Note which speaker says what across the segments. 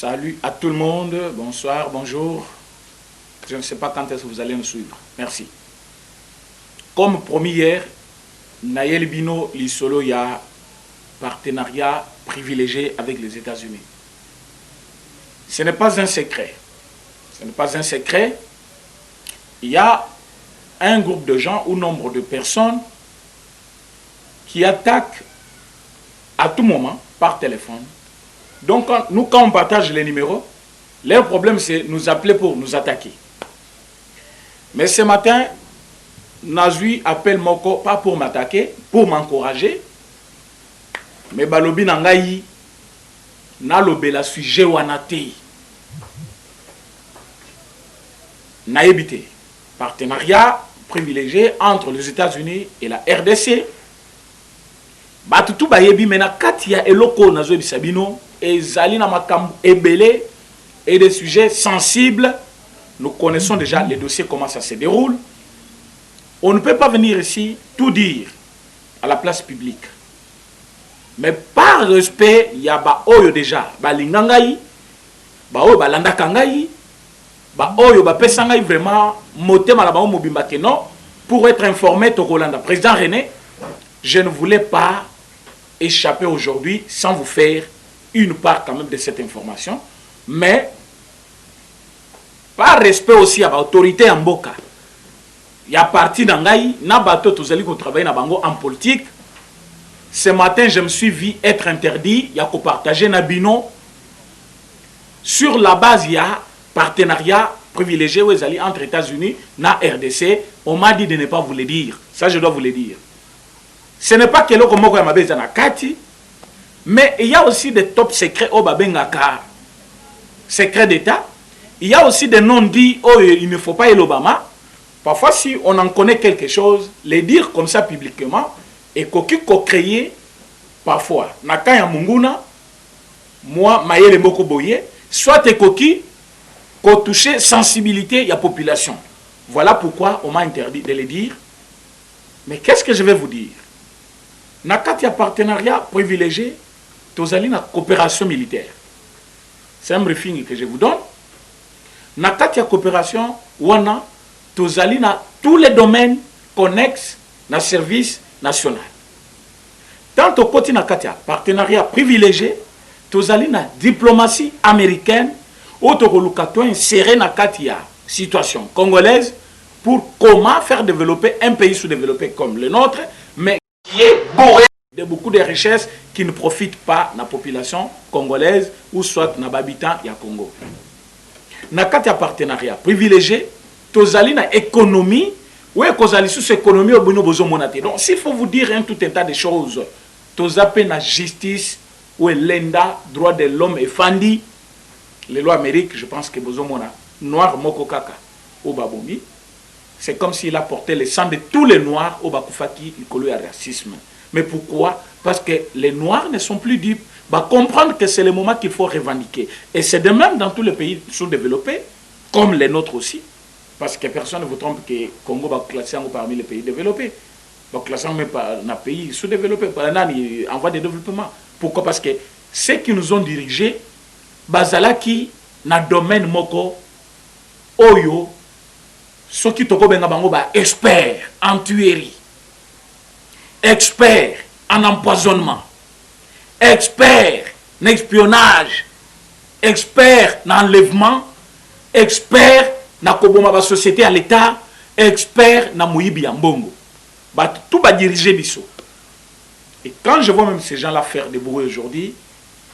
Speaker 1: Salut à tout le monde, bonsoir, bonjour. Je ne sais pas quand est-ce que vous allez nous suivre. Merci. Comme promis hier, Nayel Bino Lisolo, il y a partenariat privilégié avec les États-Unis. Ce n'est pas un secret. Ce n'est pas un secret. Il y a un groupe de gens ou nombre de personnes qui attaquent à tout moment par téléphone. Donc, quand on partage les numéros, leur problème, c'est nous appeler pour nous attaquer. Mais ce matin, Nazui appelle Moko, pas pour m'attaquer, pour m'encourager. Mais Balobi Nangayi, Nalobe la sujet Wanate. Naïbité. Partenariat privilégié entre les États-Unis et la RDC. Batutu bayebi mena katia eloko nazo bisabino et zalina makam ebele et des sujets sensibles. Nous connaissons déjà les dossiers, comment ça se déroule. On ne peut pas venir ici tout dire à la place publique. Mais par respect, il y a ba oyo déjà, ba lingangai, ba oyo ba landakangai, ba oyo ba pesangai vraiment motema la ba mobimba que non pour être informé to Rolanda. Président René, je ne voulais pas échapper aujourd'hui sans vous faire une part quand même de cette information, mais par respect aussi à l'autorité en Boka. Il y a parti d'Angaï, na bateau tous allez travailler na bango en politique. Ce matin, je me suis vu être interdit, il y a qu'au partager Nabino. Sur la base, il y a partenariat privilégié entre États-Unis et RDC. On m'a dit de ne pas vous le dire. Ça, je dois vous le dire. Ce n'est pas que l'on a besoin de Kati, mais il y a aussi des top secrets au Babengaka, secrets d'État. Il y a aussi des non-dits où il ne faut pas y l'Obama. Parfois, si on en connaît quelque chose, les dire comme ça publiquement, et qu'on crée parfois. Nakaya Munguna, moi, Maïe Moko Boye, soit et koki, qu'on touche sensibilité de la population. Voilà pourquoi on m'a interdit de le dire. Mais qu'est-ce que je vais vous dire? Nakati a partenariat privilégié, tozali na coopération militaire. C'est un briefing que je vous donne. Nakati a coopération, wana, tozali na tous les domaines connexes na service national. Tant au côté nakati a partenariat privilégié, tozali na diplomatie américaine, autocolocatoin inséré nakati a situation congolaise pour comment faire développer un pays sous-développé comme le nôtre, mais qui est bourré de beaucoup de richesses qui ne profitent pas la population congolaise ou soit na habitants ya Congo. Nakati a partenariat privilégié, tozali na économie, ou kozali sous économie au bono bozo monate. Donc s'il faut vous dire un tout un tas de choses, tozape na justice ou l'enda droit de l'homme et fandi, les lois américaines, je pense que bozo mona noir moko kaka au babomi. C'est comme s'il a porté le sang de tous les noirs au Bakufaki, il y a racisme. Mais pourquoi? Parce que les noirs ne sont plus dupes. Bah, comprendre que c'est le moment qu'il faut revendiquer. Et c'est de même dans tous les pays sous-développés, comme les nôtres aussi. Parce que personne ne vous trompe que le Congo va classer parmi les pays développés. Va classer même pas dans les pays sous-développés, en voie de développement. Pourquoi? Parce que ceux qui nous ont dirigés, Bazalaki, dans le domaine Moko, Oyo, ceux qui toko benga bango ba expert en tuerie, expert en empoisonnement, expert en espionnage, expert en enlèvement, expert na koboma ba société à l'état, expert na muibi ya mbongo. Ba tout ba diriger biso. Et quand je vois même ces gens là faire des bruits aujourd'hui,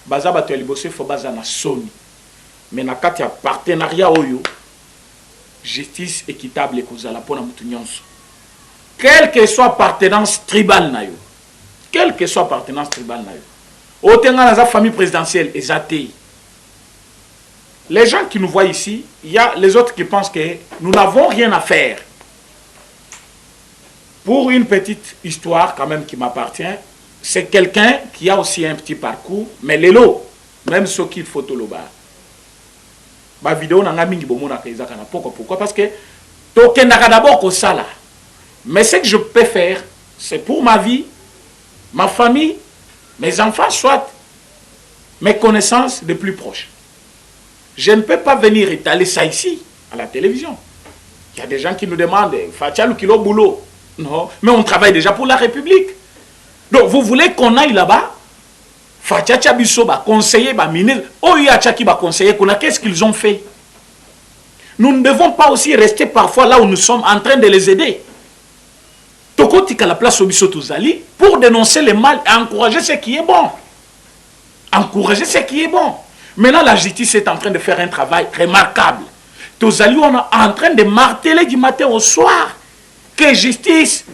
Speaker 1: baza ba to liboso faut baza na soni. Mais na kati ya partenariat oyo justice équitable et kozala pona mutu nyonso. Quelle que soit appartenance tribale na yo. Quelle que soit appartenance tribale na yo. Otenga na za famille présidentielle ezatei. Les gens qui nous voient ici, il y a les autres qui pensent que nous n'avons rien à faire. Pour une petite histoire quand même qui m'appartient, c'est quelqu'un qui a aussi un petit parcours, mais l'élo, même ceux qui photo le bas. Ma vidéo n'a pas mis pourquoi? Parce que token n'a d'abord que ça là. Mais ce que je peux faire, c'est pour ma vie, ma famille, mes enfants, soit mes connaissances les plus proches. Je ne peux pas venir étaler ça ici, à la télévision. Il y a des gens qui nous demandent, Fatia Kilo boulot. Non, mais on travaille déjà pour la République. Donc vous voulez qu'on aille là-bas, Fatia Tchabiso, conseiller, ministre, Oya Tchaki, conseiller, qu'est-ce qu'ils ont fait? Nous ne devons pas aussi rester parfois là où nous sommes en train de les aider. Tokoti à la place au Bissotozali pour dénoncer le mal et encourager ce qui est bon. Encourager ce qui est bon. Maintenant, la justice est en train de faire un travail remarquable. Tozali, on est en train de marteler du matin au soir que justice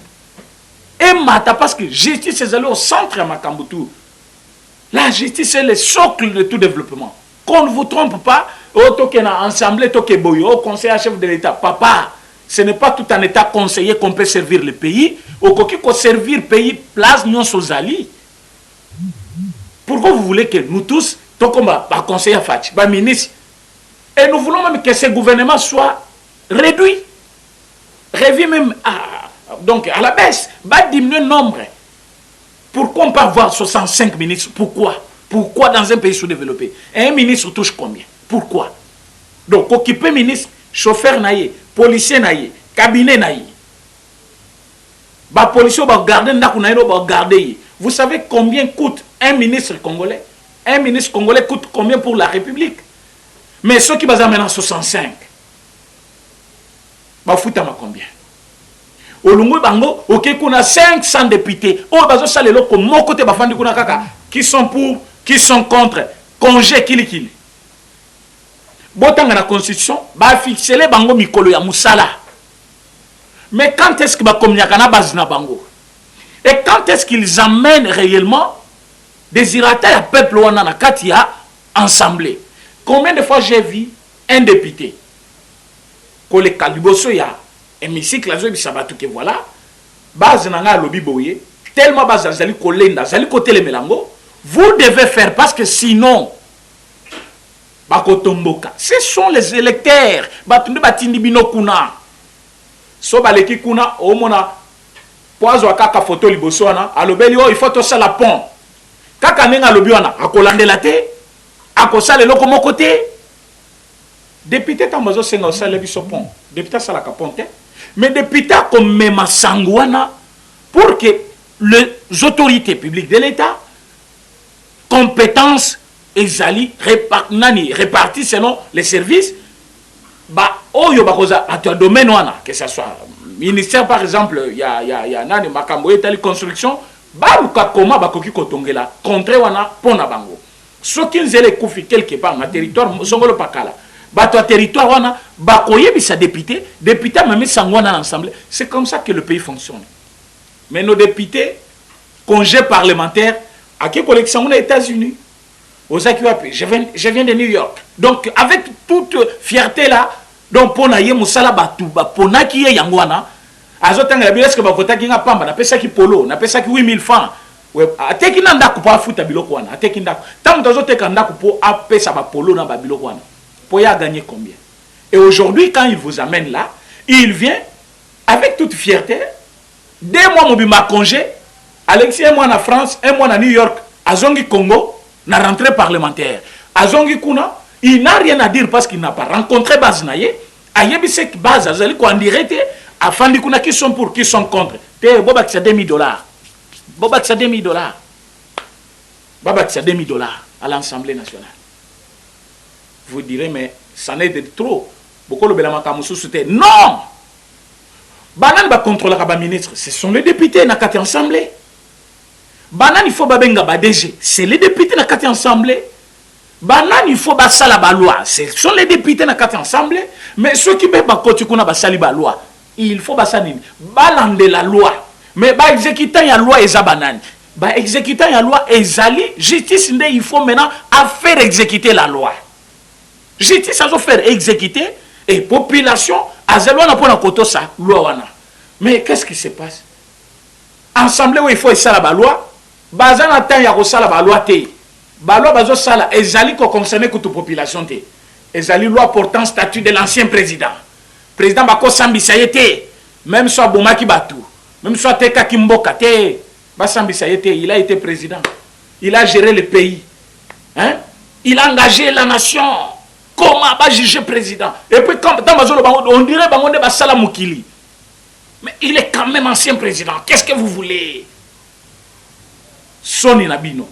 Speaker 1: est mata parce que justice est allée au centre à Makambutu. La justice est le socle de tout développement. Qu'on ne vous trompe pas, au Assemblée, au conseil chef de l'État, papa, ce n'est pas tout un État conseiller qu'on peut servir le pays. Au coquille qu'on servir le pays, place non sozali. Pourquoi vous voulez que nous tous, comme conseiller Fati, ministre, et nous voulons même que ce gouvernement soit réduit, revu même donc à la baisse, diminuer le nombre. Pourquoi on peut avoir 65 ministres? Pourquoi? Pourquoi dans un pays sous-développé? Un ministre touche combien? Pourquoi? Donc, occuper ministre, chauffeur naïe, policier naïe, cabinet naïe. Policier va garder. Vous savez combien coûte un ministre congolais? Un ministre congolais coûte combien pour la République? Mais ceux qui vont maintenant 65, foutama combien? Au Lungu Bango, ok, qu'on a 500 députés. Oh, bazo salelo comme mon côté bafandi kuna kaka qui sont pour, qui sont contre, congé kili. Botanga la constitution, fixer les bango mikolo ya musala. Mais quand est-ce que communiakana bazina bango? Et quand est-ce qu'ils amènent réellement des irritants à peuple ou na katia ensemble? Combien de fois j'ai vu un député que le caliboso ya hémicycle la zobi sabatu que voilà base nanga lobby boye tellement base zali kolenda zali côté le melango, vous devez faire parce que sinon bakotomboka. Ce sont les électeurs batunde batindi bino kuna so baleki kuna omona poazo kaka photo liboso wana alobeli oh il faut to sala pont kaka nenga lobi wana akolandela te akosala loko moko te. Député tambazo senga osala biso pont député sala ka pont te. Mais député comme même sangwana pour que les autorités publiques de l'État compétences exali réparties selon les services oyo bakoza à ton domaine wana que ça soit ministère par exemple il y a nani makambo etali construction baluka koma bakoki kotongela contre wana pona bango soki nzele kufi quelque part na territoire songolo pakala bato à territoire wana bakoyebisa député même sangwana ensemble. C'est comme ça que le pays fonctionne. Mais nos députés congé parlementaire à quelle collection aux États-Unis aux AQAP, je viens de New York. Donc avec toute fierté là donc pona ye musala batu pona ki ye yangwana azotanga bileske bakota kinga pamba na pesa ki polo na pesa ki 8000 francs. Ateki na ndako pa futa biloko wana ateki ndako tango tozoteka ndako po apesa ba polo na ba biloko wana po ya gagner combien? Et aujourd'hui quand il vous amène là, il vient avec toute fierté 2 mois mobima congé Alexis un mois en France, 1 mois à New York, à Zongi Congo, na rentrée parlementaire. À Zongi Kuna, il n'a rien à dire parce qu'il n'a pas rencontré Baznaye. À Yebisek Baz, à Zali, en direct, à Fandi Kuna qui sont pour, qui sont contre. Bobak, c'est $2 000. Bobak, c'est $2 000. Bobak, c'est $2 000 à l'Assemblée nationale. Vous direz, mais ça n'est de trop. Beaucoup de Belamakamusu c'était non! Banan va contrôler les ministres, ce sont les députés na kati assemblée. Banan il faut babenga ba DG, c'est les députés na kati assemblée. Banan il faut ba sala ba loi, ce sont les députés na kati assemblée. Mais ceux qui be ba koti kuna ba sali ba loi, il faut ba sanini, balande la loi. Mais ba exécutant ya loi eza banani. Ba exécutant ya loi ezali, justice nde il faut maintenant à faire exécuter la loi. Justice à faire exécuter et population azalwana pona koto sa loi wana. Mais qu'est-ce qui se passe? Assemblée où il faut essayer la loi, bazana temps ya ko sala ba loi te. Ba loi bazo sala ezali ko concerner toute population te. Ezali loi portant statut de l'ancien président. Président bako sambisa yete, même soit bomaki batu, même soit teka kimboka te, ba sambisa yete, il a été président. Il a géré le pays. Hein? Il a engagé la nation. Comment va juger président? Et puis quand on dirait que c'est Salah Moukili. Mais il est quand même ancien président. Qu'est-ce que vous voulez? Soni Nabino.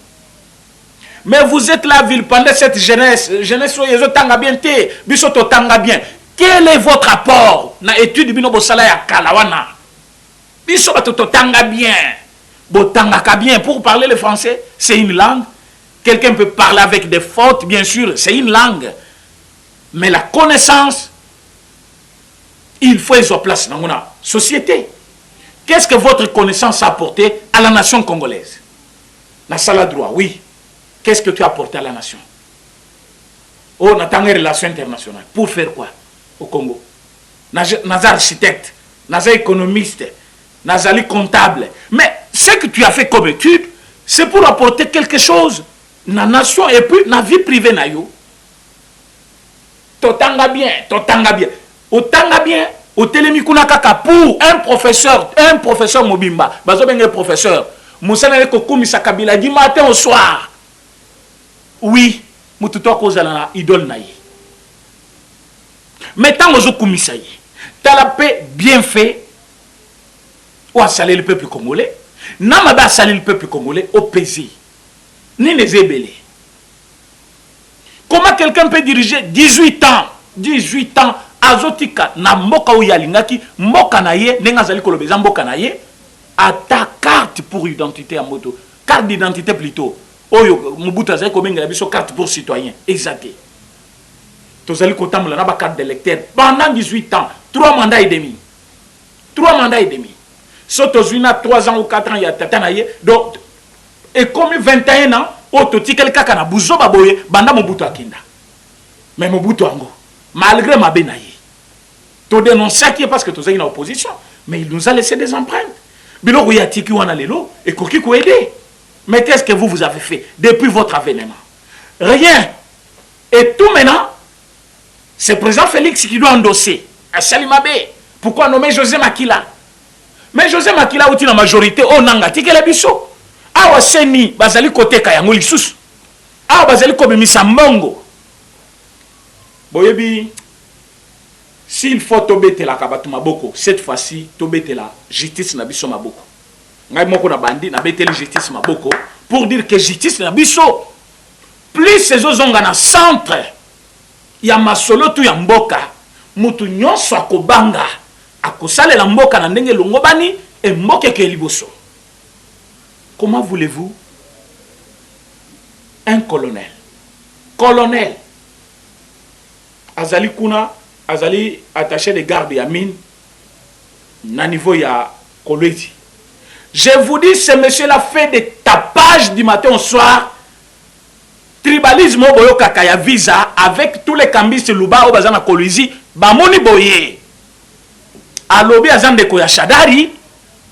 Speaker 1: Mais vous êtes la ville pendant cette jeunesse. Jeunesse, ils ont tanga bien té. Bisoto tanga bien. Quel est votre apport dans l'étude Bino Bosala ya Kalawana? Bisoto tanga bien. Botanga bien. Pour parler le français, c'est une langue. Quelqu'un peut parler avec des fautes, bien sûr, c'est une langue. Mais la connaissance, il faut être sur place dans la société. Qu'est-ce que votre connaissance a apporté à la nation congolaise? La salle droit, oui. Qu'est-ce que tu as apporté à la nation? Oh, on attend une relation internationale. Pour faire quoi au Congo? Naza architecte, naza économiste, naza comptable. Mais ce que tu as fait comme étude, c'est pour apporter quelque chose à la nation et puis dans la vie privée. Totanga bien, totanga bien. Otanga bien, otelemi kuna kaka pour un professeur Mobimba. Bazo benga professeur. Moussa na ko kumisa Kabila du matin au soir. Oui, mututo ko zala idole na ye. Mais tant ozo kumisa ye. T'as la paix bien fait. Ou a salé le peuple congolais. N'a ma ba salé le peuple congolais au pays. Ni les ébélés. Comment quelqu'un peut diriger 18 ans 18 ans, azotika na mboka ou yalingaki, mboka na ye, nenga zali kolobeza mboka na ye, à ta carte pour identité à moto. Carte d'identité plutôt. Oyo, Mobutu azali komenga biso carte pour citoyen. Exacté. Tozali kotamula na ba carte d'électeur. Pendant 18 ans, 3 mandats et demi. 3 mandats et demi. Sotozuna 3 ans ou 4 ans, il y a tata ye. Donc, et comme 21 ans, ototi quelqu'un kana buzo baboye, banda Mobutu akinda. Mais Mobutu ango, malgré ma benaye, to dénoncer qui est parce que tu es en opposition, mais il nous a laissé des empreintes. Bilo yatiki wana lelo et koki ko aider. Mais qu'est-ce que vous avez fait depuis votre avènement? Rien. Et tout maintenant, c'est le président Félix qui doit endosser. À Salimabe. Pourquoi nommer José Makila? Mais José Makila outi la majorité au nanga tike la biso. Awa seni bazali kote kayango lisusu. Awa bazali ko bimisa mbongo. Boyebi, s'il faut tobete la kabatu maboko, cette fois-ci tobete la justice na biso maboko. Ngai moko na bandi na bete la justice maboko pour dire que justice na biso plus ces ozonga na centre ya masolo tu ya mboka mutu nyonso akobanga akosale la mboka na ndenge longobani et mboke ke liboso. Comment voulez-vous un colonel azali kuna azali attaché de garde ya mine na niveau ya Kolwezi. Je vous dis, ce monsieur-là fait des tapages du matin au soir. Tribalisme au boyo kakaya visa avec tous les cambistes luba au bazana Kolwezi bamoni boye. Alobi azande ko ya Shadari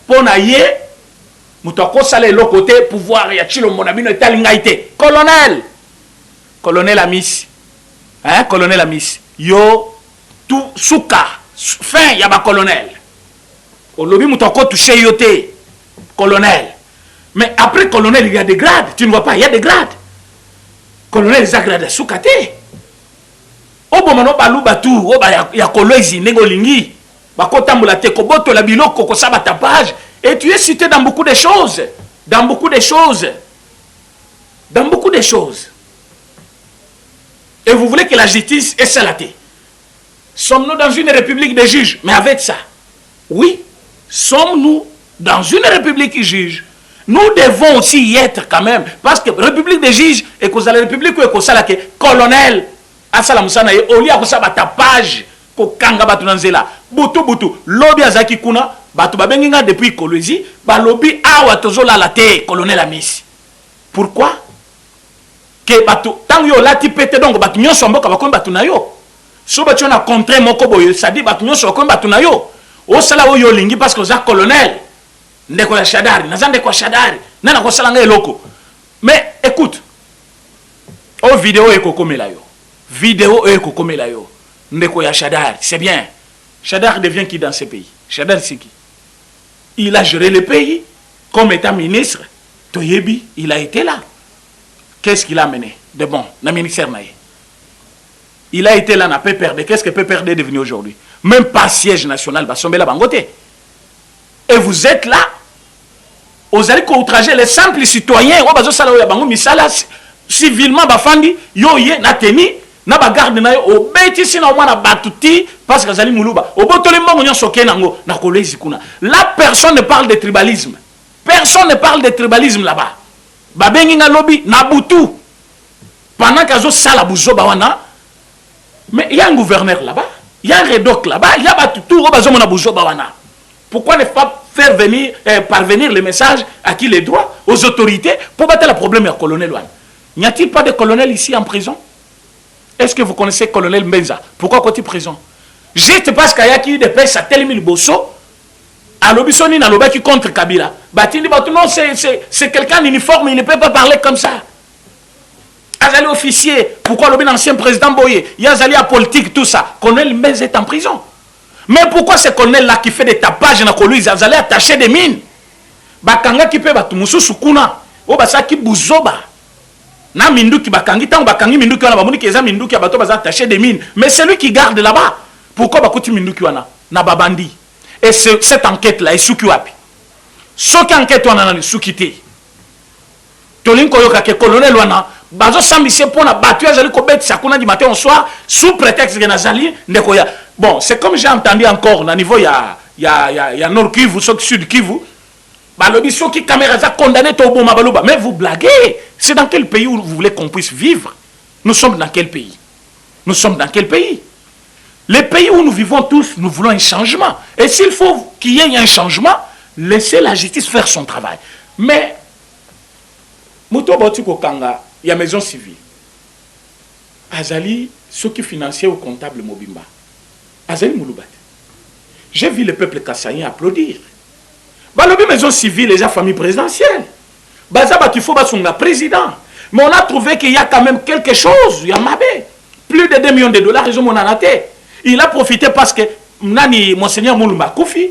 Speaker 1: pona ye mutako sale lo côté pouvoir ya chilo monabino etalingaite. Colonel Amis. Hein, colonel Amis. Yo tout souka fin ya ba colonel. Olobi mutako touché yote. Colonel. Mais après colonel, il y a des grades. Tu ne vois pas, il y a des grades. Colonel, il y a des grades. Soukate. Obomano balou batou. Oba ya Kolwezi, Negolingi. Bakotambula te koboto la biloko kosaba tapage. Et tu es cité dans beaucoup de choses. Dans beaucoup de choses. Dans beaucoup de choses. Et vous voulez que la justice est salatée. Sommes-nous dans une république de juges? Mais avec ça, oui, sommes-nous dans une république qui juge? Nous devons aussi y être quand même. Parce que république des juges, et que la république où est colonel, Asalamusana, au lieu de ça, tapage, ko kanga batu nanzela. Butu, lobby azaki kuna, batu babenginga depuis Kolwezi, ba lobby awa tozola la te, colonel Amis. Pourquoi? Que batu, tant yo lati pete donc batu nyonso mboka bakomi batu na yo. So batu na contre moko boyo, ça dit batu nyonso bakomi batu na yo. O sala oyo lingi parce que za colonel. Ndeko ya Shadari, nazande kwa Shadari, nana kwa salanga eloko. Mais écoute, o vidéo eko komela yo. Vidéo eko komela yo. Ndeko ya Shadari, c'est bien. Shadari devient qui dans ce pays? Shadari c'est qui? Il a géré le pays comme état ministre. Toyebi, il a été là. Qu'est-ce qu'il a mené de bon dans le ministère naïe? il a été là na PPRD. Qu'est-ce que PPRD est devenu aujourd'hui? Même pas siège national, Basombela Bangote. Et vous êtes là, vous allez outrager les simples citoyens, civilement, bafandi, yoye, na teni, na bagarde na yo, obeti si na omana batuti, parce que zali muluba. Obotoli mbongo nyon soke nango, na kolezi kuna. Là, personne ne parle de tribalisme. Personne ne parle de tribalisme là-bas. Babengi nga lobby, na butu. Pendant qu'azo sala buzo bawana, mais il y a un gouverneur là-bas, il y a un redoc là-bas, il y a batutu, bazo mona buzo bawana. Pourquoi ne pas faire venir, parvenir le message à qui les droits, aux autorités, pour battre le problème du colonel Ouane? N'y a-t-il pas de colonel ici en prison? Est-ce que vous connaissez le colonel Mbenza? Pourquoi côté prison? Juste parce qu'il y a qui des pèses à tel mille bosso, à l'obisoni na loba qui contre Kabila. Batini Batou, non, c'est quelqu'un d'uniforme, il ne peut pas parler comme ça. Azali officier, pourquoi l'ancien président Boye? Il y a Azali à politique, tout ça. Colonel Mbenza est en prison. Mais pourquoi ce colonel-là qui fait des tapages dans Kolou, ils allaient attacher des mines? Bakanga qui peut battre Moussou Sukuna, ou Basaki Bouzoba. Na Minduki Bakangi, tant Bakangi Minduki wana bamuni keza Minduki abato baza attacher des mines. Mais c'est lui qui garde là-bas. Pourquoi Bakuti Minduki wana? Na Babandi. Et cette enquête-là est Sukiwapi. Ce qui enquête wana na Sukité. Tolinko yoka ke colonel wana, bazo sambise pona battu azali ko bet sakuna du matin au soir sous prétexte que nazali ndekoya. Bon, c'est comme j'ai entendu encore, au niveau, il y a Nord Kivu, Sud Kivu, ceux qui caméra a condamné Tobo Mabaloba. Mais vous blaguez. C'est dans quel pays où vous voulez qu'on puisse vivre? Nous sommes dans quel pays? Nous sommes dans quel pays? Les pays où nous vivons tous, nous voulons un changement. Et s'il faut qu'il y ait un changement, laissez la justice faire son travail. Mais, Mouto Botiko Kanga, il y a maison civile. Azali, ceux qui financiers au comptable Mobimba. J'ai vu le peuple kassaïen applaudir. Balobi maison civile, les familles présidentielles. Bazaba tu faut basonga président. Mais on a trouvé qu'il y a quand même quelque chose. Il y a Mabé. Plus de 2 millions de dollars, ils ont monanaté. Il a profité parce que Nani, Monseigneur Moulumba Koufi,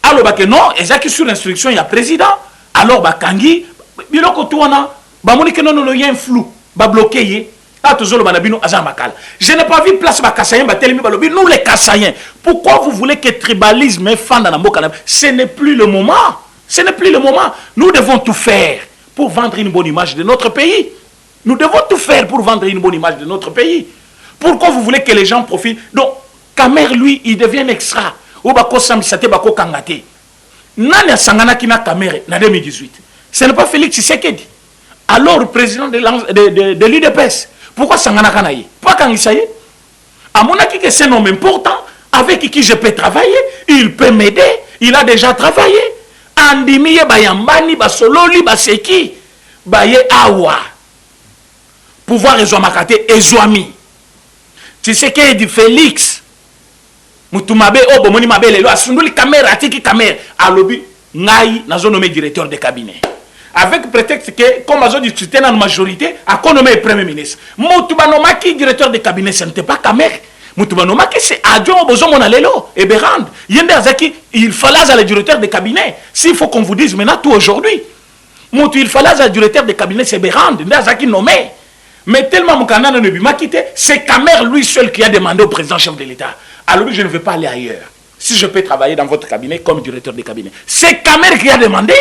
Speaker 1: alors que non, et ça qui sur l'instruction, il y a président. Alors Bakangi, biloko tuana, Bamonike non, il y a un flou, ba bloqué. Je n'ai pas vu place Kassaïen, nous les Kassaïens. Pourquoi vous voulez que le tribalisme fende dans la Ce n'est plus le moment. Ce n'est plus le moment. Nous devons tout faire pour vendre une bonne image de notre pays. Nous devons tout faire pour vendre une bonne image de notre pays. Pourquoi vous voulez que les gens profitent? Donc, Kamer, lui, il devient extra. Nani Sangana Kina Kamer en 2018. Ce n'est pas Félix Tshisekedi. Alors, président de l'UDPS. Pourquoi Sangana Kanaye? Pas quand il s'agit. À mon avis, c'est un homme important avec qui je peux travailler. Il peut m'aider. Il a déjà travaillé. Andimiye Bayambani, Basololi, Baseki, Baye Awa. Pouvoir Ezoamakate, Ezoami. Tu sais qu'il dit Félix. Moutumabe, Obomoni Mabe, Lelo, Asunduli Kamera, Atiki Kamera. À l'objet, Naï, n'a nommé directeur de cabinet. Avec prétexte que, comme ils ont discuté dans la majorité, à nommé le Premier ministre. Moutubanomaki, directeur de cabinet, ce n'était pas Kamer. Moutubanomaki, c'est Adjon Bozomona Lelo et Berand. Il fallait le directeur de cabinet. S'il faut qu'on vous dise maintenant tout aujourd'hui. Il fallait le directeur de cabinet, c'est Berand. Ndazaki nommé. Mais tellement Moukana ne m'a quitté, c'est Kamer lui seul qui a demandé au président chef de l'État. Alors je ne veux pas aller ailleurs. Si je peux travailler dans votre cabinet comme directeur de cabinet. C'est Kamer qui a demandé.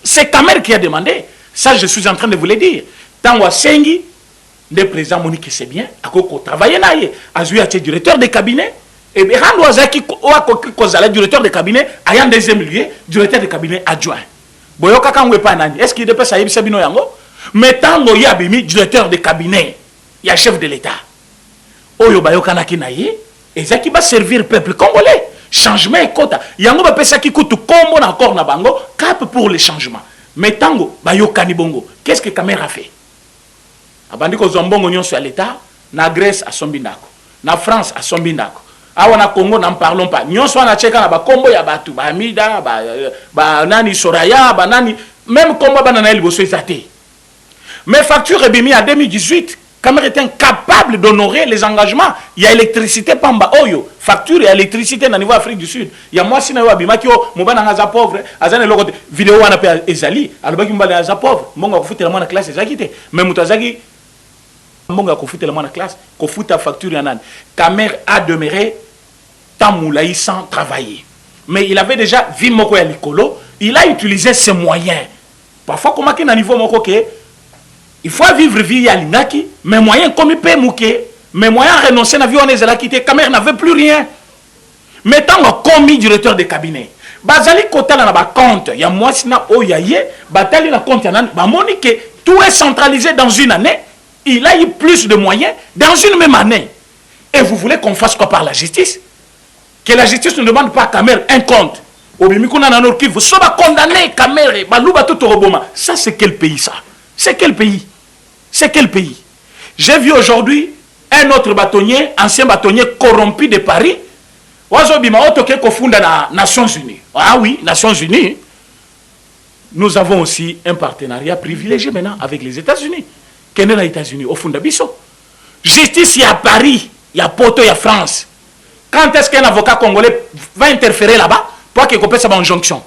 Speaker 1: C'est Kamer qui a demandé. Ça, je suis en train de vous le dire. Tango Sengi, le président Monique, c'est bien. À quoi travailler là, Azui a été directeur de cabinet. Et bien, Randouazaki, le directeur de cabinet, a un deuxième lieu, directeur de cabinet adjoint. Boyoka Kangwe Panani. Est-ce qu'il dépasse Aïb Sabino Yango? Mais Tango Yabimi, directeur de cabinet, il y a chef de l'État. Oyo Bayoka Nakinaye, et ça qui va servir le peuple congolais. Changement et quota. Yango ba pesa ki kutu kombo na encore na bango cap pour les changements. Mais tango ba yokani bongo. Qu'est-ce que Kamer a fait? Abandi ko zombongo nyonso à l'État, na Grèce à Sombindako, na France à Sombindako. Awa na Congo n'en parlons pas. Nyonso na cheka na ba kombo ya batu, ba Amida, ba nani Soraya, ba nani même kombo ba na liboso ezate. Mais facture ebimi en 2018. Kamer est incapable d'honorer les engagements. Il y a électricité, Pamba, Oyo. Facture et électricité dans le niveau Afrique du Sud. Il y a moi, si je suis pauvre, je suis pauvre. Vidéo, on appelle Ezali. Alors, je suis pauvre. Je suis pauvre. Mais je suis Mbonga ko fouté le la classe, ko fouta facture yanan. Kamer a demeuré Tamoulaï sans travailler. Mais il avait déjà vu Moko ya Likolo, il a utilisé ses moyens. Parfois, comme à niveau Moko ke, il faut vivre vie ya Lingaki, mais moyens comme il peut mouké, mais moyens renoncer na vie on est quitté. Kamer n'avait plus rien. Mais tant qu'on commis directeur de cabinet, Bazali Kotala na ba compte, ya moi sina oyaye, Batali na compte yanan, ba monique, tout est centralisé dans une année. Il a eu plus de moyens dans une même année. Et vous voulez qu'on fasse quoi par la justice? Que la justice ne demande pas à Kamer un compte. Vous serez condamné, Kamer, ça c'est quel pays ça? C'est quel pays? C'est quel pays? J'ai vu aujourd'hui un autre bâtonnier, ancien bâtonnier corrompu de Paris. Nations Unies. Ah oui, Nations Unies. Nous avons aussi un partenariat privilégié maintenant avec les États-Unis. Qu'est-ce que les États-Unis au fond de Bisso? Justice, il y a Paris, il y a Porto, il y a France. Quand est-ce qu'un avocat congolais va interférer là-bas pour qu'il complète sa injonction?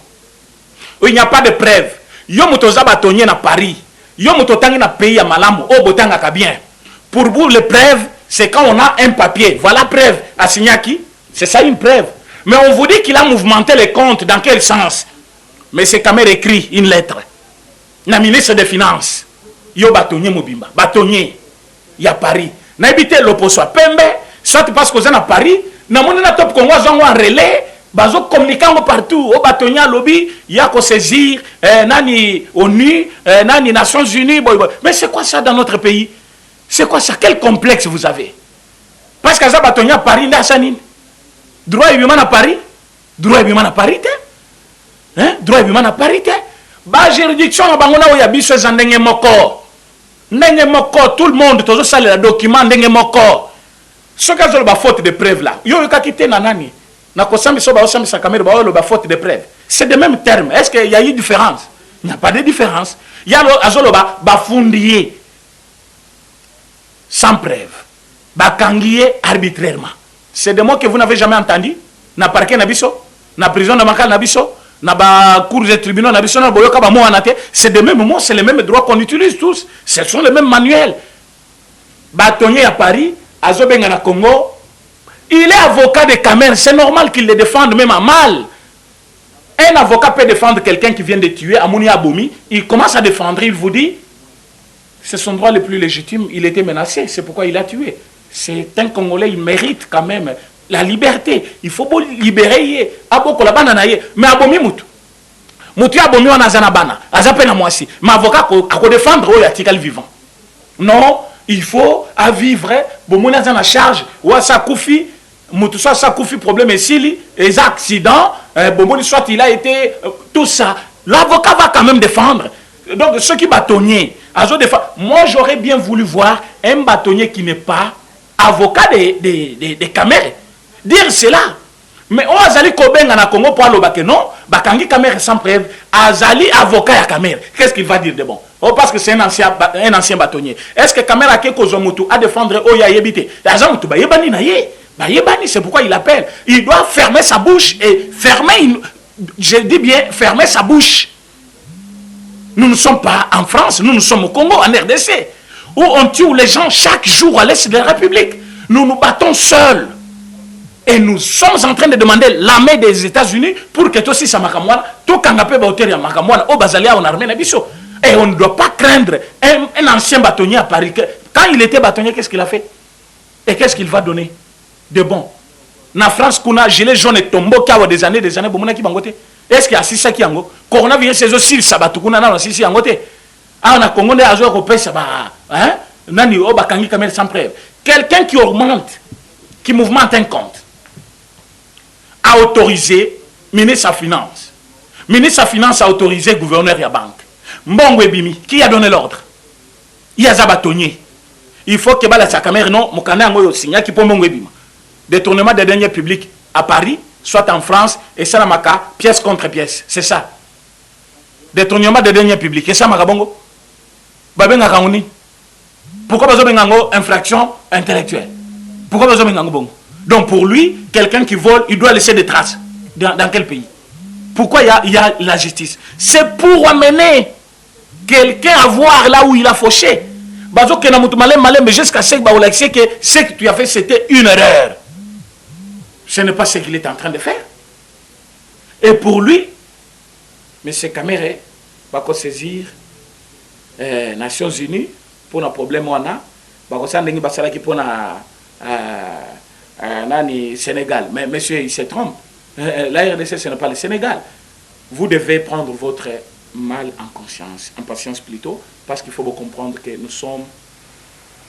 Speaker 1: Il n'y a pas de preuve. Yo mutoza batonnier na Paris. Yo mutotangi na pays à Malamu. Oh botanga ka bien. Pour vous, les preuves, c'est quand on a un papier. Voilà preuve. À Signaki, c'est ça une preuve. Mais on vous dit qu'il a mouvementé les comptes. Dans quel sens? Mais c'est quand même écrit une lettre. Na ministre des Finances. Yo batonnier mobimba. Batonnier. Il y a Paris. Na évité l'opposition. Pembe. Soit parce que vous êtes à Paris. Na mon na top Congo zongo en relais. Bazo communiquant partout. Au batonnier lobby. Il y a qu'à saisir. Nani ONU. Nani Nations Unies. Mais c'est quoi ça dans notre pays? C'est quoi ça? Quel complexe vous avez? Parce que ça batonnier à Paris. Droit humain à Paris. Droit humain à Paris. Droit humain à Paris. Ba juridiction na bangona oya biso ezandenge moko. Ndenge moko tout le monde tozo sala le document ndenge moko. Ce cas de faute de preuve là. Yo yo kakité na nani. Na kosambi so ba osambi sa caméra ba le faute de preuve. C'est des mêmes termes. Est-ce qu'il y a eu différence? Il n'y a pas de différence. Il y a azolo ba fundier sans preuve. Ba kangier arbitrairement. C'est des mots que vous n'avez jamais entendus. Na parquet na biso, na prison de Makal na biso. Cours de tribunaux, c'est des mêmes mots, c'est les mêmes droits qu'on utilise tous. Ce sont les mêmes manuels. Bâtonnier à Paris, Azobenga na Congo, il est avocat de Kamer, c'est normal qu'il le défende même à mal. Un avocat peut défendre quelqu'un qui vient de tuer, Amouni Aboumi, il commence à défendre, il vous dit, c'est son droit le plus légitime, il était menacé, c'est pourquoi il a tué. C'est un Congolais, il mérite quand même la liberté. Il faut libérer. Mais abomi mutu. Mutu abomi wana zana bana. Azapena mwasi. Mais avocat ko défendre o yatikal vivant. Non, il faut à vivre bomona zana charge ou sa koufi mutu soit sa koufi problème ici les accidents bomoni soit il a été tout ça. L'avocat va quand même défendre. Donc ceux qui bâtonniers, moi j'aurais bien voulu voir un bâtonnier qui n'est pas avocat des caméras. Dire cela. Mais on Azali Kobenga na Congo pour le non, Bakangi Kamer sans preuve, Azali avocat à Kamer. Qu'est-ce qu'il va dire de bon? Oh, parce que c'est un ancien bâtonnier. Est-ce que Kamer a quelque chose à défendre Oya Yebite? Azamutu ba yebani na ye. Ba yebani, c'est pourquoi il appelle. Il doit fermer sa bouche et fermer je dis bien fermer sa bouche. Nous ne sommes pas en France, nous sommes au Congo, en RDC, où on tue les gens chaque jour à l'est de la République. Nous nous battons seuls. Et nous sommes en train de demander l'armée des États-Unis pour que tout aussi ça makamwana, tout kangapé bauteri ya makamwana, au bazalia en armée nabiso. Et on ne doit pas craindre un ancien bâtonnier à Paris. Quand il était bâtonnier, qu'est-ce qu'il a fait? Et qu'est-ce qu'il va donner de bon? Na France, kuna gilet jaune et tombeau qui a des années, bomona qui bangote. Est-ce qu'il y a 6 qui ango? Coronavirus, c'est aussi sabatu kuna na 6 angote. Ah, on a congolais à jouer au pays, ça va. Hein? Nani o bakangi kamel sans preuve. Quelqu'un qui augmente, qui mouvemente un compte, a autorisé ministre sa finance. Ministre sa finance a autorisé gouverneur de la banque. Mbongwe Bimi, qui a donné l'ordre? Il y a Zabatonnier. Il faut que la caméra non, mon canard a signé qui peut Mbongwe Bimi. Détournement des deniers publics à Paris, soit en France, et ça n'a pas pièce contre pièce. C'est ça. Détournement des deniers publics. Et ça m'a bongo. Babenga Kaouni. Pourquoi pas une infraction intellectuelle? Pourquoi pas une bongo? Donc pour lui, quelqu'un qui vole, il doit laisser des traces. Dans quel pays? Pourquoi il y a la justice? C'est pour amener quelqu'un à voir là où il a fauché. Bazo ke na mutu malem malem, mais jusqu'à ce que ce que tu as fait c'était une erreur. Ce n'est pas ce qu'il est en train de faire. Et pour lui, M. Kamere va saisir Nations Unies pour un problème on a. Pour Sénégal. Mais monsieur, il se trompe. La RDC, ce n'est pas le Sénégal. Vous devez prendre votre mal en conscience, en patience plutôt, parce qu'il faut comprendre que nous sommes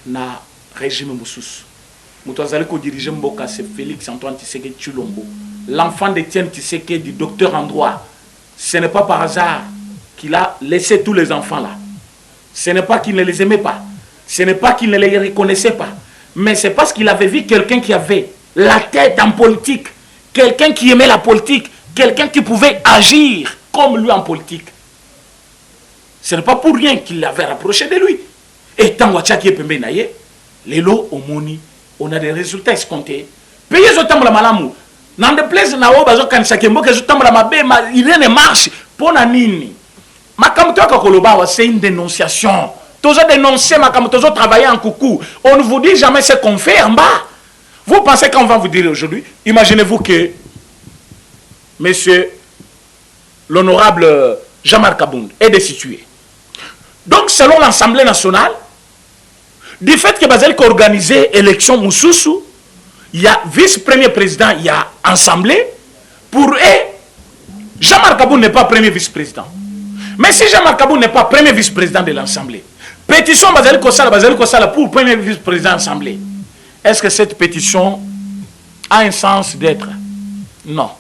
Speaker 1: dans le régime Moussous. Moutouazaleko dirige Mboka, c'est Félix Antoine Tshisekedi Tshilombo. L'enfant d'Étienne Tshisekedi, du docteur en droit. Ce n'est pas par hasard qu'il a laissé tous les enfants là. Ce n'est pas qu'il ne les aimait pas. Ce n'est pas qu'il ne les reconnaissait pas. Mais c'est parce qu'il avait vu quelqu'un qui avait la tête en politique. Quelqu'un qui aimait la politique. Quelqu'un qui pouvait agir comme lui en politique. Ce n'est pas pour rien qu'il l'avait rapproché de lui. Et tant que Pembe Naye, les lots au Moni, on a des résultats escomptés. Payez le temps de la malamou. Dans des places, il rien ne marche. Pour Nanini. C'est une dénonciation. Tous dénoncé, tous travaillé en coucou. On ne vous dit jamais ce qu'on fait en bas. Vous pensez qu'on va vous dire aujourd'hui, imaginez-vous que monsieur l'honorable Jean-Marc Abound est destitué. Donc, selon l'Assemblée nationale, du fait que Basel a organisé l'élection Moussoussou, il y a vice-premier président, il y a assemblée. Pour eux, Jean-Marc Abound n'est pas premier vice-président. Mais si Jean-Marc Abound n'est pas premier vice-président de l'Assemblée, pétition Basel Kossala pour premier vice-président de l'Assemblée, est-ce que cette pétition a un sens d'être? Non.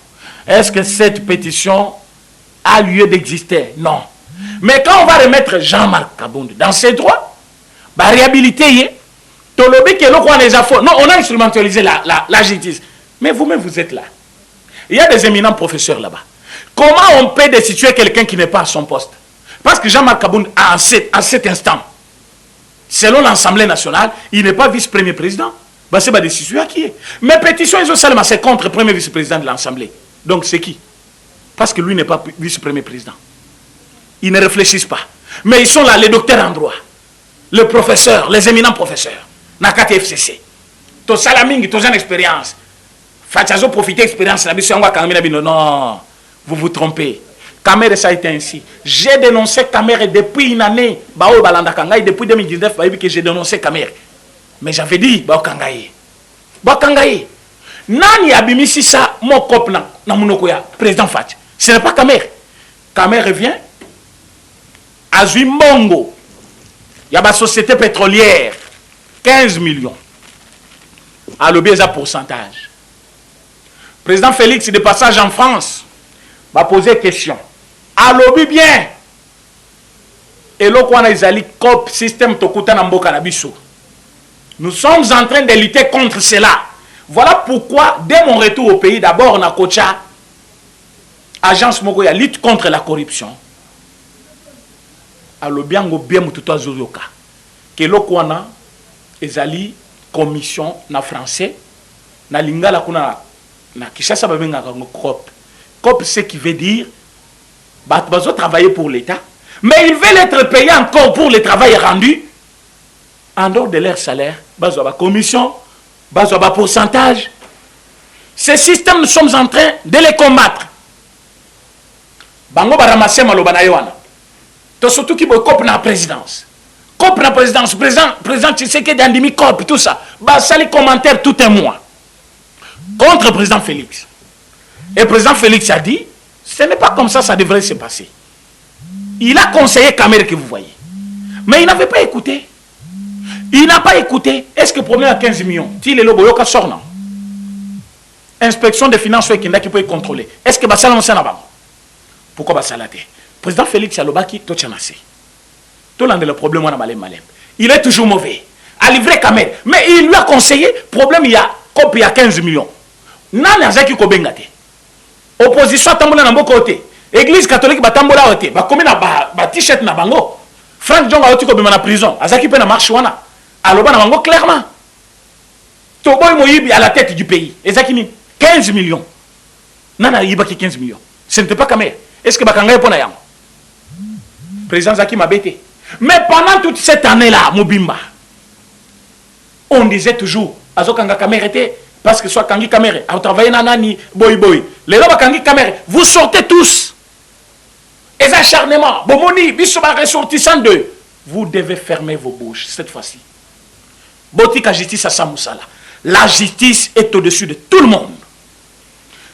Speaker 1: Est-ce que cette pétition a lieu d'exister? Non. Mais quand on va remettre Jean-Marc Abound dans ses droits, bah réhabiliter, non, on a instrumentalisé la justice. Mais vous-même, vous êtes là. Il y a des éminents professeurs là-bas. Comment on peut destituer quelqu'un qui n'est pas à son poste? Parce que Jean-Marc Abound, à cet instant, selon l'Assemblée nationale, il n'est pas vice-premier président. Bah, c'est pas décision qui est. Mais pétition, ils ont seulement c'est contre le premier vice-président de l'Assemblée. Donc c'est qui? Parce que lui n'est pas vice-premier président. Ils ne réfléchissent pas. Mais ils sont là, les docteurs en droit, les professeurs, les éminents professeurs. Nakati FCC. To salaming, to une expérience. Fatiazo profiter expérience. Non, vous vous trompez. Kamere, ça a été ainsi. J'ai dénoncé Kamere depuis une année. Depuis 2019, que j'ai dénoncé Kamere. Mais j'avais dit, Baokangaye. Nani abimisi ça, mon cop na munokoya, président Fati. Ce n'est pas Kamere. Kamere revient. Azui Mongo. Il y a ma société pétrolière. 15 millions. À l'objet à pourcentage. Président Félix, de passage en France, va poser question. À l'objet bien. Et là, on a les COP, système Tokuta Nambo Kanabiso. Nous sommes en train de lutter contre cela. Voilà pourquoi, dès mon retour au pays, d'abord, on a coaché Agence Mogoya, lutte contre la corruption. À l'objet, on a bien moutoua zozoka. Que là, on a ezali commission na français na lingala kuna na kishasa babenga COP. COP ce qui veut dire bazo travailler pour l'État, mais ils veulent être payés encore pour le travail rendu en dehors de leur salaire. Bazo ba commission, bazo ba pourcentage. Ce système, nous sommes en train de les combattre. Bango ba ramasser maloba na yoana. To surtout qui boy COP na présidence. COP la présidence, président Tshisekedi Andimi COP, tout ça. Bah, ça les commentaires tout un mois. Contre le président Félix. Et le président Félix a dit, ce n'est pas comme ça, ça devrait se passer. Il a conseillé Kamere que vous voyez. Mais il n'avait pas écouté. Il n'a pas écouté. Est-ce que le problème à 15 millions, il est le boyoka sort non? Inspection des finances qui peut contrôler. Est-ce que ça l'on s'en a? Pourquoi ça l'a dit? Président Félix a l'obaki, tout chanasé. Tout le problème, il est toujours mauvais. À livrer Kamere. Mais il lui a conseillé, problème, il y a 15 millions. Nani azaki ko bengate. Opposition tambola na mboko côté. Église catholique ba tambola ote. Ba komi na ba t-shirt na bango. Frank Djonga oti ko bima na prison. Azaki pe na marche wana. Aloba na bango clairement. Toboy Moyibi à la tête du pays. Ezaki ni 15 millions. Nana yibaki 15 millions. Ce n'était pas Kamere. Est-ce que bakanga pona yango? Président Zaki m'a bêté. Mais pendant toute cette année-là, Mobimba, on disait toujours, Azokanga Kamere, parce que soit Kangi Kamere, a travaillé Nanani, Boy Boy, les lois Kangi Kamere, vous sortez tous. Et acharnement, Bomoni, Bissoba ressortissant d'eux, vous devez fermer vos bouches cette fois-ci. Botika justice à Samoussala. La justice est au-dessus de tout le monde.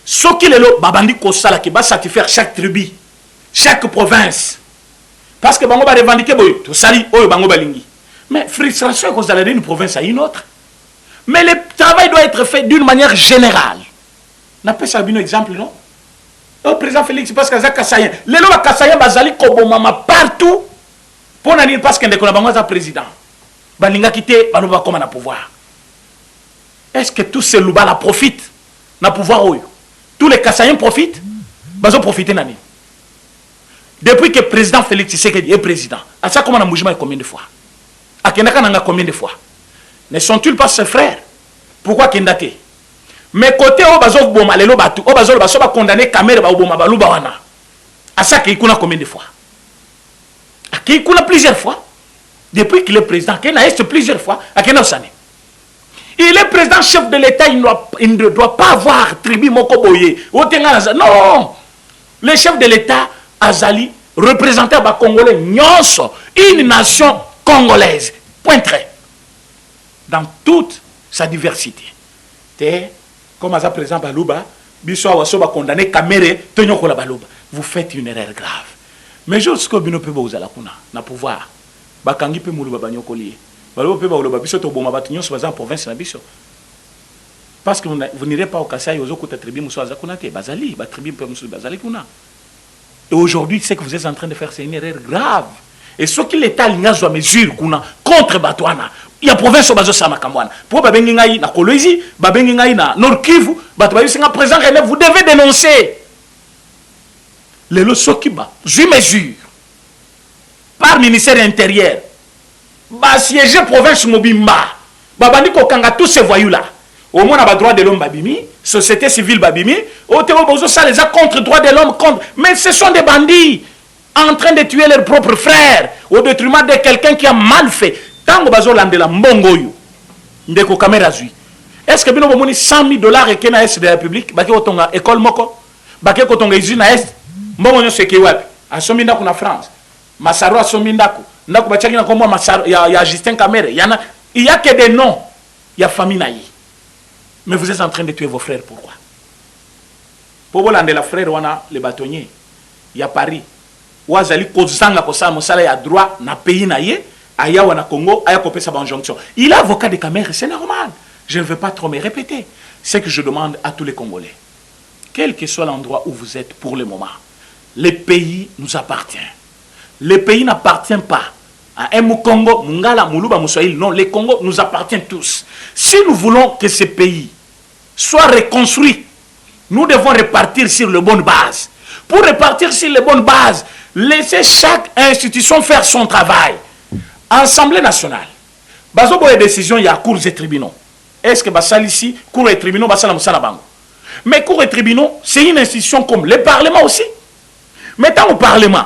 Speaker 1: Ce qui est là, Babandi Kosala qui va satisfaire chaque tribu, chaque province. Parce que Bango va revendiquer, tout sali, Bango Balingi. Mais frustration, vous allez d'une province à une autre. Mais le travail doit être fait d'une manière générale. N'a pas ça un exemple, non? Le président Félix, parce que Zaka Kassayen, les lois Kassayen, Bazali Kobomama partout. Pour n'aller parce qu'il y a un président. Balinga quitté, Baloba comme un pouvoir. Est-ce que tous ces louba la profitent? Na pouvoir tous les Kassayen profitent? Bazo profiter nani. Depuis que le président Félix Tshisekedi est président, à ça comment on a bougé combien de fois? À Kendaka nanga combien de fois? Ne sont-ils pas ses frères? Pourquoi Kendate? Mais côté au bazo boma lelo batu, au bazo baso ba condamné Kamere ba boma ba luba wana. À ça qu'il kuna combien de fois? À qu'il kuna plusieurs fois. Depuis qu'il est président, qu'il a été plusieurs fois, à Kena Sane. Il est président chef de l'État, il ne doit pas avoir tribu Mokoboye. Non! Le chef de l'État, Azali, représentant les Congolais, Nyonso, une nation congolaise. Point trait. Dans toute sa diversité. Comme Aza président Balouba, Bissou Wasoba condamné Kamere, Tenyokola Balouba. Vous faites une erreur grave. Mais jusqu'au bino pe ba la kuna, na pouvoir. Bakangi pe mulu babanyokoli. Balo pe ba oloba biso to boma batinyo so en province na biso. Parce que vous n'irez pas au Kassai aux autres tribus muso azakunate, bazali, ba tribu pe muso bazali kuna. Et aujourd'hui, ce que vous êtes en train de faire, c'est une erreur grave. Et ce que l'État a mesure contre Batouana, il y a province au Bazo Samakambouana. Pour Babengi Ngaï na Kolwezi, Babengi Ngaï na Nord Kivu, Batouaï Senga présent, vous devez dénoncer. Les Losokiba, je mesure, par ministère intérieur, bah siéger province Mobimba, Babandi Kokanga, tous ces voyous-là. Au moins, on a droit de l'homme Babimi, société civile Babimi, au Théo Bozo, ça les a contre droit de l'homme, contre. Mais ce sont des bandits en train de tuer leurs propres frères au détriment de quelqu'un qui a mal fait. Tant que Bazo Landela Mbongoyo, Ndeko Kamera Zui. Est-ce que nous avons 100 000 $ et qu'il y a de la République, Baké Otonga, école Moko, Baké Otonga, usine à Est, Mbongoyo Sekeweb, à Somindaku na France, Massaro à Somindaku, Ndaku Bachaki na Kombo Massaro, il y a Justin Kamere, il y a que des noms, il y a famille Naï. Mais vous êtes en train de tuer vos frères, pourquoi? Pour Landela frère, on a les bâtonniers, il y a Paris. Ouazali Kozanga Kosa Mosala, il y a droit na pays Naïe. Aya wana Congo, aya kopé sa banjonction. Il est avocat de Kamere, c'est normal. Je ne veux pas trop me répéter. C'est que je demande à tous les Congolais, quel que soit l'endroit où vous êtes pour le moment, le pays nous appartient. Le pays n'appartient pas à un Congo, Mungala, Moulouba, Moussaïl. Non, le Congo nous appartient tous. Si nous voulons que ce pays soit reconstruit, nous devons repartir sur les bonnes bases. Pour repartir sur les bonnes bases, laisser chaque institution faire son travail. Assemblée nationale. Bazo boye décision, il y a cours et tribunaux. Est-ce que basal ici, cours et tribunaux, basal moussala bango. Mais cours et tribunaux, c'est une institution comme le Parlement aussi. Mettons au Parlement,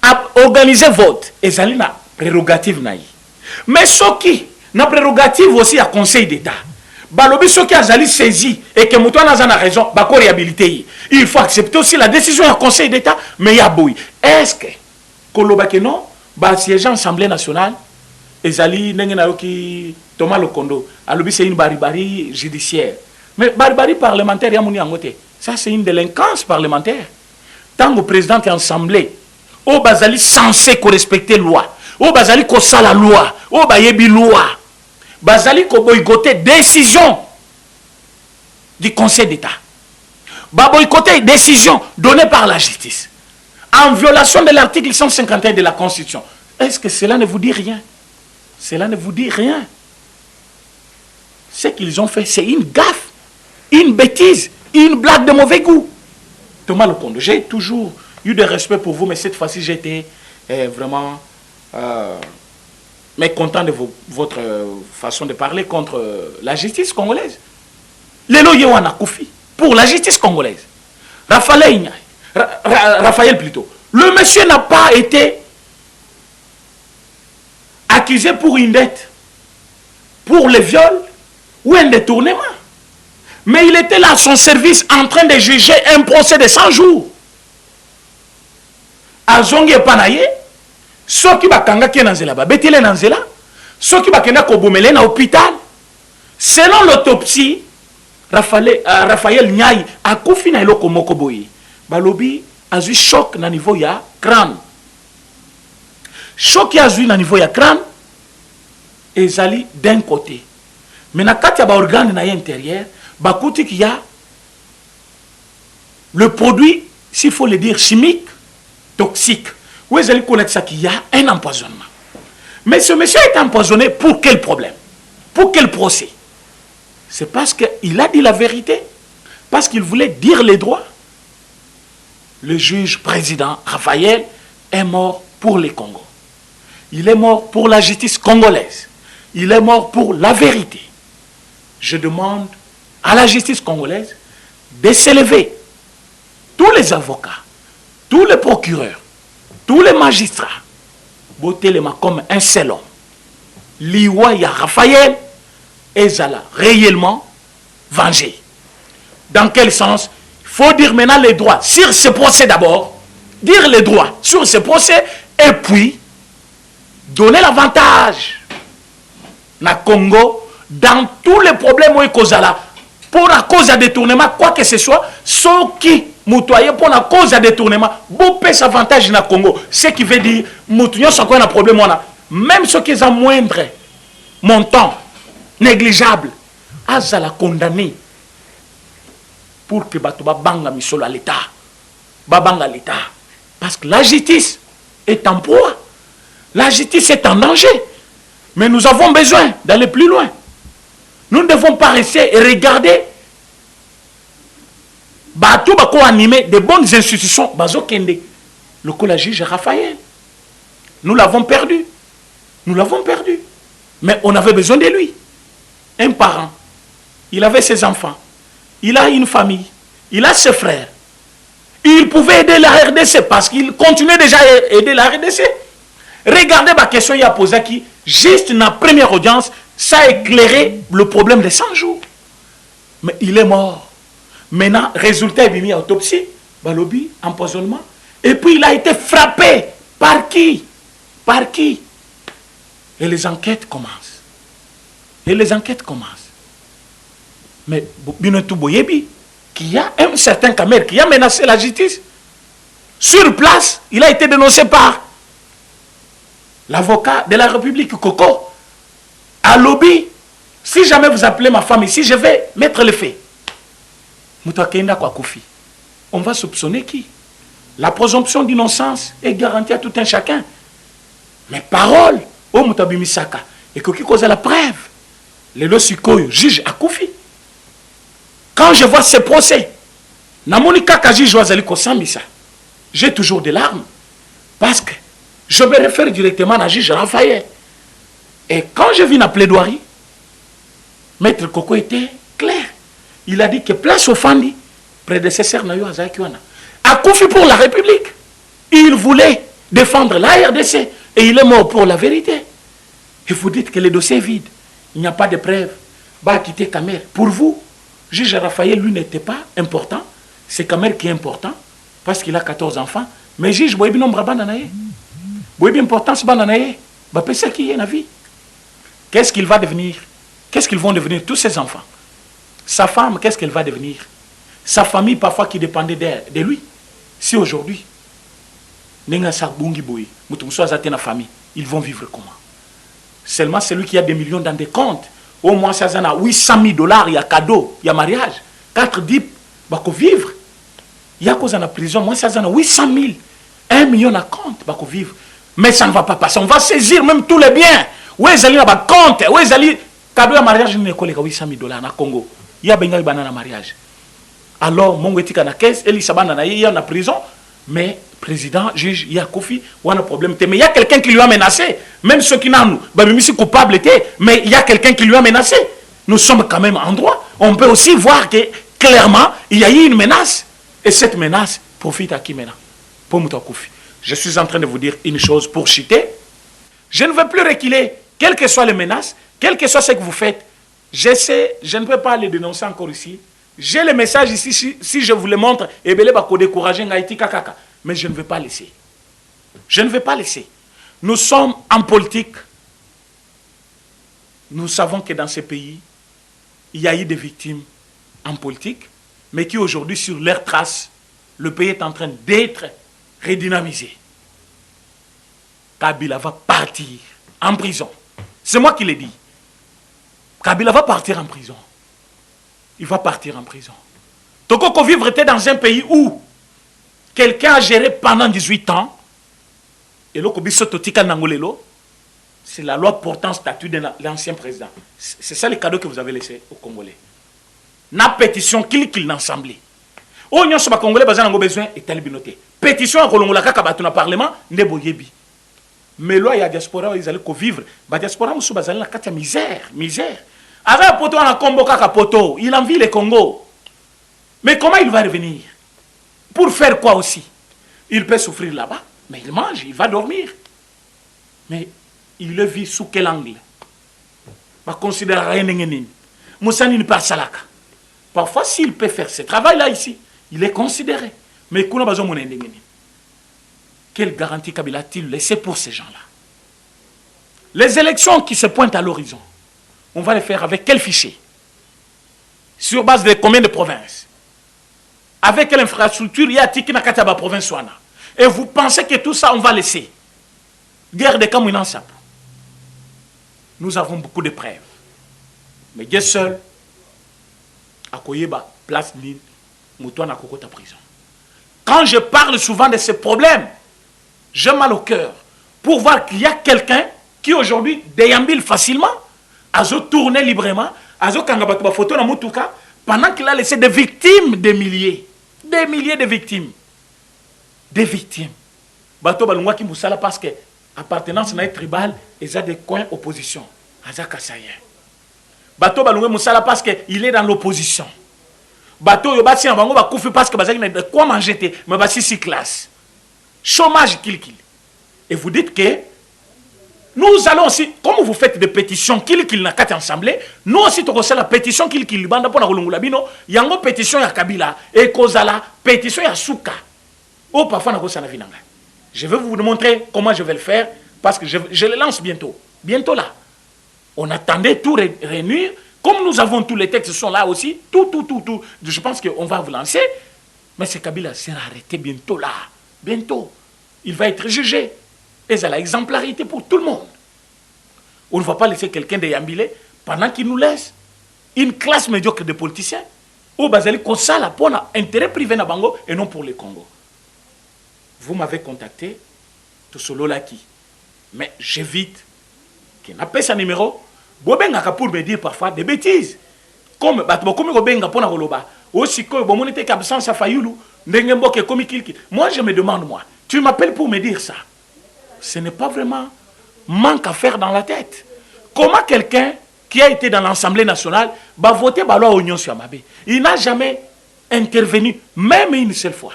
Speaker 1: à organiser vote, et ça na prérogative naï. Mais ce qui na prérogative aussi à Conseil d'État. Balobi ce qui a zali saisi et que Moutouana a raison, bako réhabilité. Il faut accepter aussi la décision du Conseil d'État, mais il y a boui. Est-ce que Kolobake non? Bah, siégeant Assemblée nationale, Ezali Nengenayoki Thomas Lokondo, Alobi c'est une barbarie judiciaire. Mais barbarie parlementaire, Yamouni Angote, ça c'est une délinquance parlementaire. Tant que président de l'Assemblée, au Bazali censé respecter la loi, au Bazali ko la loi, au Bayebi loi, Bazali ko boycotter décision du Conseil d'État. Ba boycotter décision donnée par la justice. En violation de l'article 151 de la Constitution. Est-ce que cela ne vous dit rien? Cela ne vous dit rien. Ce qu'ils ont fait, c'est une gaffe, une bêtise, une blague de mauvais goût. Thomas Lokondo, j'ai toujours eu de respect pour vous, mais cette fois-ci, j'étais vraiment mécontent de votre façon de parler contre la justice congolaise. Lelo Yewana Koufi, pour la justice congolaise. Raphaël plutôt. Le monsieur n'a pas été accusé pour une dette, pour le viol ou un détournement. Mais il était là à son service en train de juger un procès de 100 jours. Azongi epanaye, soki bakanga ki nanzela ba betile nanzela, soki bakenda ko bomele na hôpital. Selon l'autopsie, Raphaël Nyai a kufi na eloko moko boye. Balobi azui choc na niveau ya crâne. Choc ya azui na niveau ya crâne ezali d'un côté. Mais na kati ya ba organe na intérieur, bakuti qu'il y a le produit, s'il faut le dire chimique, toxique. Vous allez connaître ça qu'il y a un empoisonnement. Mais ce monsieur est empoisonné pour quel problème? Pour quel procès? C'est parce qu'il a dit la vérité, parce qu'il voulait dire les droits. Le juge président Raphaël est mort pour les Congos. Il est mort pour la justice congolaise. Il est mort pour la vérité. Je demande à la justice congolaise de s'élever. Tous les avocats, tous les procureurs, tous les magistrats, botelema comme un seul homme. Liwaya Raphaël ezala réellement vengé. Dans quel sens? Il faut dire maintenant les droits sur ce procès d'abord, dire les droits sur ce procès et puis donner l'avantage na Congo dans tous les problèmes où il cause là. Pour la cause de détournement, quoi que ce soit, ceux qui moutoyent pour la cause de détournement, beaucoup avantage na Congo. Ce qui veut dire, moutoyons sont quoi un problème, même ceux qui ont moindre montant, négligeable, à la condamner pour que Batoba banga misolo à l'État. Babanga l'État. Parce que la justice est en proie. La justice est en danger. Mais nous avons besoin d'aller plus loin. Nous ne devons pas rester et regarder Batou Bako animer des bonnes institutions. Bazo Kende. Le juge Raphaël. Nous l'avons perdu. Nous l'avons perdu. Mais on avait besoin de lui. Un parent. Il avait ses enfants. Il a une famille. Il a ses frères. Il pouvait aider la RDC parce qu'il continuait déjà à aider la RDC. Regardez ma question, il a posé qui, juste dans la première audience, ça a éclairé le problème de 100 jours. Mais il est mort. Maintenant, résultat est mis à autopsie, balobi, empoisonnement. Et puis il a été frappé. Par qui? Par qui? Et les enquêtes commencent. Et les enquêtes commencent. Mais Binotou Boyebi, qui a un certain Kamer qui a menacé la justice, sur place, il a été dénoncé par l'avocat de la République, Coco. À lobby, si jamais vous appelez ma femme ici, je vais mettre le fait. On va soupçonner qui? La présomption d'innocence est garantie à tout un chacun. Mais parole, oh Mutabimisaka, et qui cause la preuve. Le Losikoyo, juge à Koufi. Quand je vois ce procès, j'ai toujours des larmes. Parce que je me réfère directement à la juge Raphaël. Et quand je vis la plaidoirie, Maître Coco était clair. Il a dit que place au Fandi, prédécesseur Nayo Azakiwana, a confié pour la République. Il voulait défendre la RDC et il est mort pour la vérité. Et vous dites que le dossier est vide. Il n'y a pas de preuves. Bah, quitter Kamer. Pour vous, juge Raphaël, lui, n'était pas important. C'est Kamer qui est important parce qu'il a 14 enfants. Mais juge, vous voyez, nombre bananaye. Vous voyez, importance bananaye. Bah, c'est qui est la vie. Qu'est-ce qu'il va devenir? Qu'est-ce qu'ils vont devenir tous ces enfants? Sa femme, qu'est-ce qu'elle va devenir? Sa famille, parfois, qui dépendait de lui. Si aujourd'hui, ils vont vivre comment? Seulement celui qui a des millions dans des comptes, au moins ça a 800 000 $, il y a cadeau, il y a mariage, 4 dips, il va vivre. Il y a cause en prison, moi ça a 800 000, 1 million à compte, il va vivre. Mais ça ne va pas passer, on va saisir même tous les biens. Où est-ce qu'il y a un compte? Où est-ce qu'il y a cadeau à mariage? Il y a 800 000 $ au Congo. Il y a un banana mariage. Alors, mon éthique na caisse, il y a en prison, mais président, juge, il y a Kofi, il y a un problème. Mais il y a quelqu'un qui lui a menacé. Même ceux qui n'ont pas, même si coupable mais il y a quelqu'un qui lui a menacé. Nous sommes quand même en droit. On peut aussi voir que clairement, il y a eu une menace. Et cette menace profite à qui maintenant? Pour Mouta Kofi. Je suis en train de vous dire une chose pour chuter. Je ne veux plus reculer, quelles que soient les menaces, quel que soit ce que vous faites. J'essaie, je ne peux pas les dénoncer encore ici. J'ai le message ici, si je vous le montre, et bien, décourager Ngaïti Kakaka. Mais je ne vais pas laisser. Je ne vais pas laisser. Nous sommes en politique. Nous savons que dans ce pays, il y a eu des victimes en politique, mais qui aujourd'hui, sur leurs traces, le pays est en train d'être redynamisé. Kabila va partir en prison. C'est moi qui l'ai dit. Kabila va partir en prison. Il va partir en prison. Tokoko vivre était dans un pays où quelqu'un a géré pendant 18 ans. Et c'est la loi portant statut de l'ancien président. C'est ça le cadeau que vous avez laissé aux Congolais. Na pétition qu'il n'ensemble. Oh, nous sommes Congolais, nous avons besoin de telle binoté. Pétition à Kolongola Kakabatou dans le Parlement, nebo yebi. Mais là, il y a diaspora, ils allaient vivre. La diaspora, nous sommes dans la misère. Misère. Avec poto, on a combo kaka poto. Il envie le Congo. Mais comment il va revenir? Pour faire quoi aussi? Il peut souffrir là-bas, mais il mange, il va dormir. Mais il le vit sous quel angle? Va considérer rien n'engeni. Moussani ne pas salaka. Parfois, s'il peut faire ce travail-là ici, il est considéré. Mais qu'on a besoin de mon n'engeni. Quelle garantie Kabila a-t-il laissé pour ces gens-là? Les élections qui se pointent à l'horizon, on va les faire avec quel fichier? Sur base de combien de provinces? Avec quelle infrastructure il y a Tiki Nakataba province Wana? Et vous pensez que tout ça, on va laisser? Guerre de Kamouinan Sapo. Nous avons beaucoup de preuves. Mais Dieu seul, à Koyeba, place Nine, Moutouana Kokota prison. Quand je parle souvent de ces problèmes, j'ai mal au cœur pour voir qu'il y a quelqu'un qui aujourd'hui déambule facilement, a tourné librement, a kangabatu photo na mutuka, pendant qu'il a laissé des victimes, des milliers de victimes. Des victimes. Bato balungwa ki musala parce que appartenance na tribal et ça des coins opposition. Azaka sayen. Bato balungwa musala parce que il est dans l'opposition. Bato yo bati na bango ba kufi parce que bazaki na quoi manger mais ba si classe. Chômage kill. Et vous dites que nous allons aussi, comme vous faites des pétitions kill n'a qu'à ensemble, nous aussi tu la pétition kill banda pour la rolongula bino, yango pétition ya Kabila et kozala pétition ya Souka. Oh parfois na kosa na vinanga. Je vais vous montrer comment je vais le faire parce que je le lance bientôt. Bientôt là. On attendait tout réunir. Comme nous avons tous les textes sont là aussi, tout. Je pense qu'on va vous lancer. Mais ce Kabila sera arrêté bientôt là. Bientôt. Il va être jugé. Et c'est la exemplarité pour tout le monde. On ne va pas laisser quelqu'un déambuler pendant qu'il nous laisse une classe médiocre de politiciens. Au Bazali, comme ça, là, pour intérêt privé na Bango et non pour le Congo. Vous m'avez contacté, tout solo là qui. Mais j'évite qu'il n'a pas sa numéro. Bobenga pour me dire parfois des bêtises. Comme Bobenga pour na Roloba. Aussi que bon était qu'absence à Fayoulou. Moi, je me demande, moi, tu m'appelles pour me dire ça. Ce n'est pas vraiment manque à faire dans la tête. Comment quelqu'un qui a été dans l'Assemblée nationale va voter la loi Oignon sur Mabé? Il n'a jamais intervenu, même une seule fois.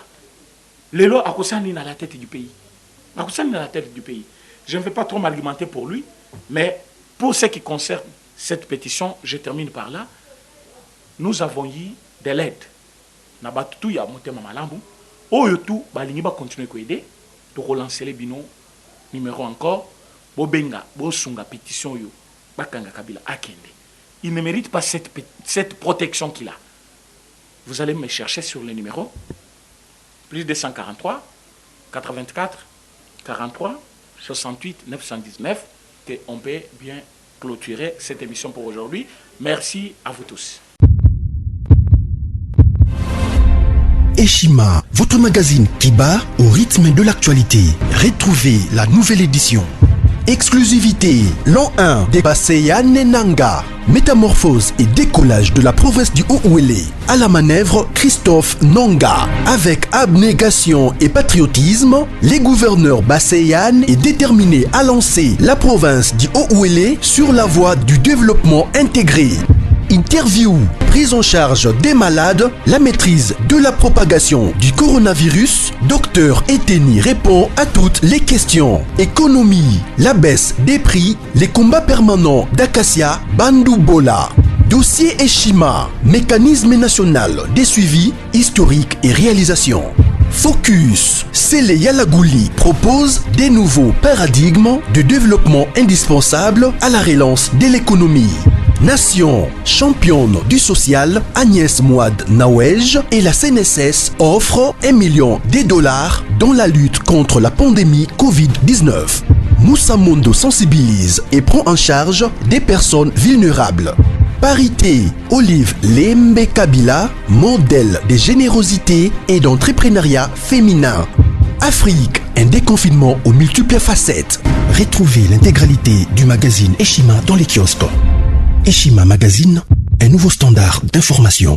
Speaker 1: Les lois Akosani dans la tête du pays. Akosani dans la tête du pays. Je ne vais pas trop m'argumenter pour lui, mais pour ce qui concerne cette pétition, je termine par là. Nous avons eu de l'aide. Nabatutu ya motema malamu. Oyotu balingi ba continuer ko aider. De relancer les binômes. Numéro encore. Bobenga, bosunga pétition yo. Bakanga Kabila akende. Il ne mérite pas cette protection qu'il a. Vous allez me chercher sur le numéro. Plus 243 84 43 68 919. Et on peut bien clôturer cette émission pour aujourd'hui. Merci à vous tous.
Speaker 2: Eshima, votre magazine qui bat au rythme de l'actualité. Retrouvez la nouvelle édition. Exclusivité, l'an 1 des Basseyane Nanga. Métamorphose et décollage de la province du Haut-Ouélé. À la manœuvre, Christophe Nanga. Avec abnégation et patriotisme, les gouverneurs Basseyane est déterminé à lancer la province du Haut-Ouélé sur la voie du développement intégré. interview, prise en charge des malades, la maîtrise de la propagation du coronavirus. Dr Eteni répond à toutes les questions. Économie, la baisse des prix, les combats permanents d'Acacia, Bandou Bola. Dossier Eshima, mécanisme national des suivis, historiques et réalisations. Focus, Sele Yalagouli propose des nouveaux paradigmes de développement indispensables à la relance de l'économie. Nation, championne du social, Agnès Mouad Nawej et la CNSS offrent $1 million dans la lutte contre la pandémie Covid-19. Moussa Mondo sensibilise et prend en charge des personnes vulnérables. Parité, Olive Lembe Kabila, modèle de générosité et d'entrepreneuriat féminin. Afrique, un déconfinement aux multiples facettes. Retrouvez l'intégralité du magazine Eshima dans les kiosques. Eshima Magazine, un nouveau standard d'information.